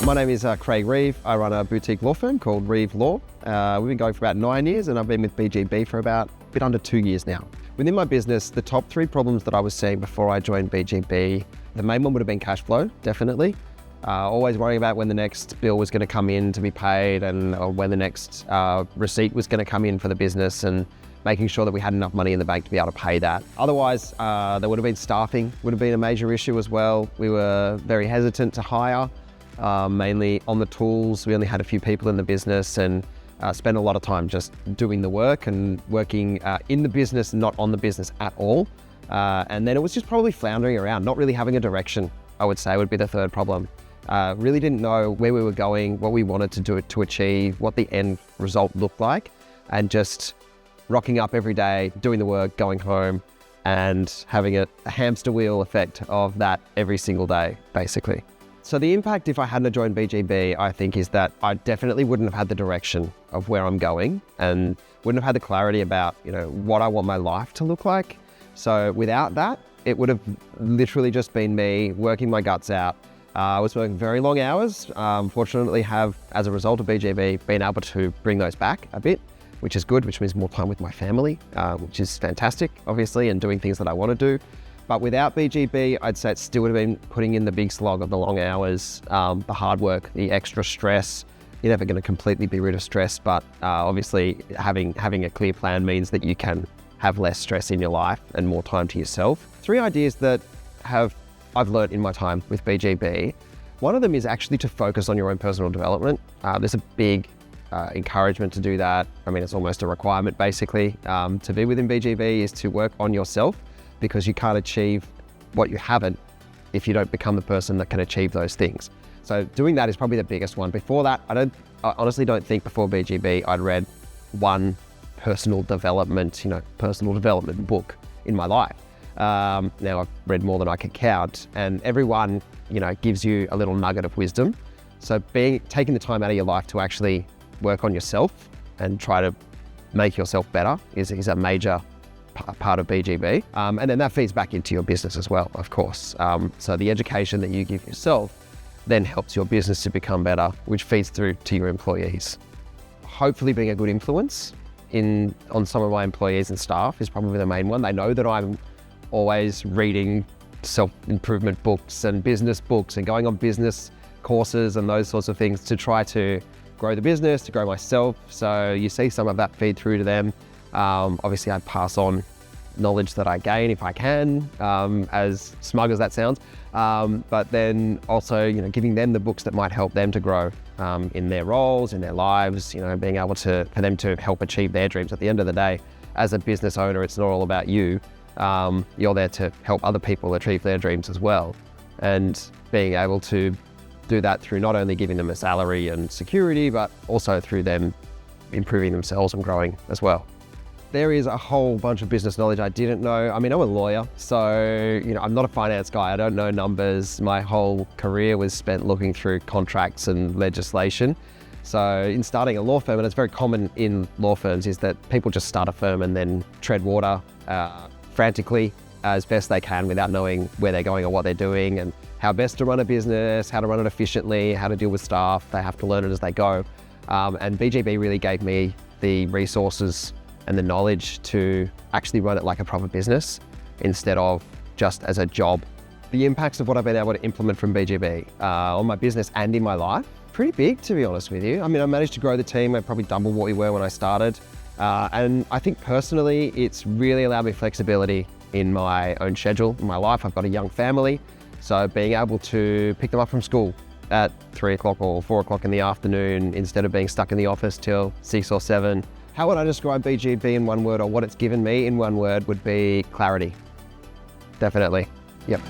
My name is Reeve. I run a boutique law firm called Reeve Law. We've been going for about 9 years and I've been with BGB for about a bit under 2 years now. Within my business, the top 3 problems that I was seeing before I joined BGB, the main one would have been cash flow, definitely. Always worrying about when the next bill was going to come in to be paid and or when the next receipt was going to come in for the business, and making sure that we had enough money in the bank to be able to pay that. Otherwise, there would have been staffing, would have been a major issue as well. We were very hesitant to hire, mainly on the tools. We only had a few people in the business and spent a lot of time just doing the work and working in the business, not on the business at all. And then it was just probably floundering around, not really having a direction, I would say would be the third problem. Really didn't know where we were going, what we wanted to do to achieve, what the end result looked like, and just rocking up every day, doing the work, going home, and having a hamster wheel effect of that every single day, basically. So the impact if I hadn't joined BGB, I think, is that I definitely wouldn't have had the direction of where I'm going and wouldn't have had the clarity about, what I want my life to look like. So without that, it would have literally just been me working my guts out. I was working very long hours. Fortunately have, as a result of BGB, been able to bring those back a bit, which is good, which means more time with my family, which is fantastic, obviously, and doing things that I want to do. But without BGB, I'd say it still would have been putting in the big slog of the long hours, the hard work, the extra stress. You're never going to completely be rid of stress, but obviously having a clear plan means that you can have less stress in your life and more time to yourself. 3 ideas that I've learned in my time with BGB. One of them is actually to focus on your own personal development. There's a big encouragement to do that. I mean, it's almost a requirement, basically. To be within BGB is to work on yourself, because you can't achieve what you haven't if you don't become the person that can achieve those things. So doing that is probably the biggest one. Before that, I honestly don't think before BGB I'd read one personal development book in my life. Now I've read more than I can count, and everyone, gives you a little nugget of wisdom. So taking the time out of your life to actually work on yourself and try to make yourself better is a major part of BGB. And then that feeds back into your business as well, of course. So the education that you give yourself then helps your business to become better, which feeds through to your employees. Hopefully being a good influence on some of my employees and staff is probably the main one. They know that I'm always reading self-improvement books and business books and going on business courses and those sorts of things to try to grow the business, to grow myself. So you see some of that feed through to them. Obviously I pass on knowledge that I gain if I can, as smug as that sounds. But then also, giving them the books that might help them to grow in their roles, in their lives, being able for them to help achieve their dreams. At the end of the day, as a business owner, it's not all about you. You're there to help other people achieve their dreams as well. And being able to do that through not only giving them a salary and security, but also through them improving themselves and growing as well. There is a whole bunch of business knowledge I didn't know. I mean, I'm a lawyer, so I'm not a finance guy. I don't know numbers. My whole career was spent looking through contracts and legislation. So in starting a law firm, and it's very common in law firms, is that people just start a firm and then tread water frantically as best they can without knowing where they're going or what they're doing and how best to run a business, how to run it efficiently, how to deal with staff. They have to learn it as they go. And BGB really gave me the resources and the knowledge to actually run it like a proper business instead of just as a job. The impacts of what I've been able to implement from BGB on my business and in my life, pretty big, to be honest with you. I mean, I managed to grow the team. I probably doubled what we were when I started. And I think personally, it's really allowed me flexibility in my own schedule, in my life. I've got a young family, so being able to pick them up from school at 3 o'clock or 4 o'clock in the afternoon instead of being stuck in the office till 6 or 7. How would I describe BGB in one word, or what it's given me in one word, would be clarity. Definitely. Yep.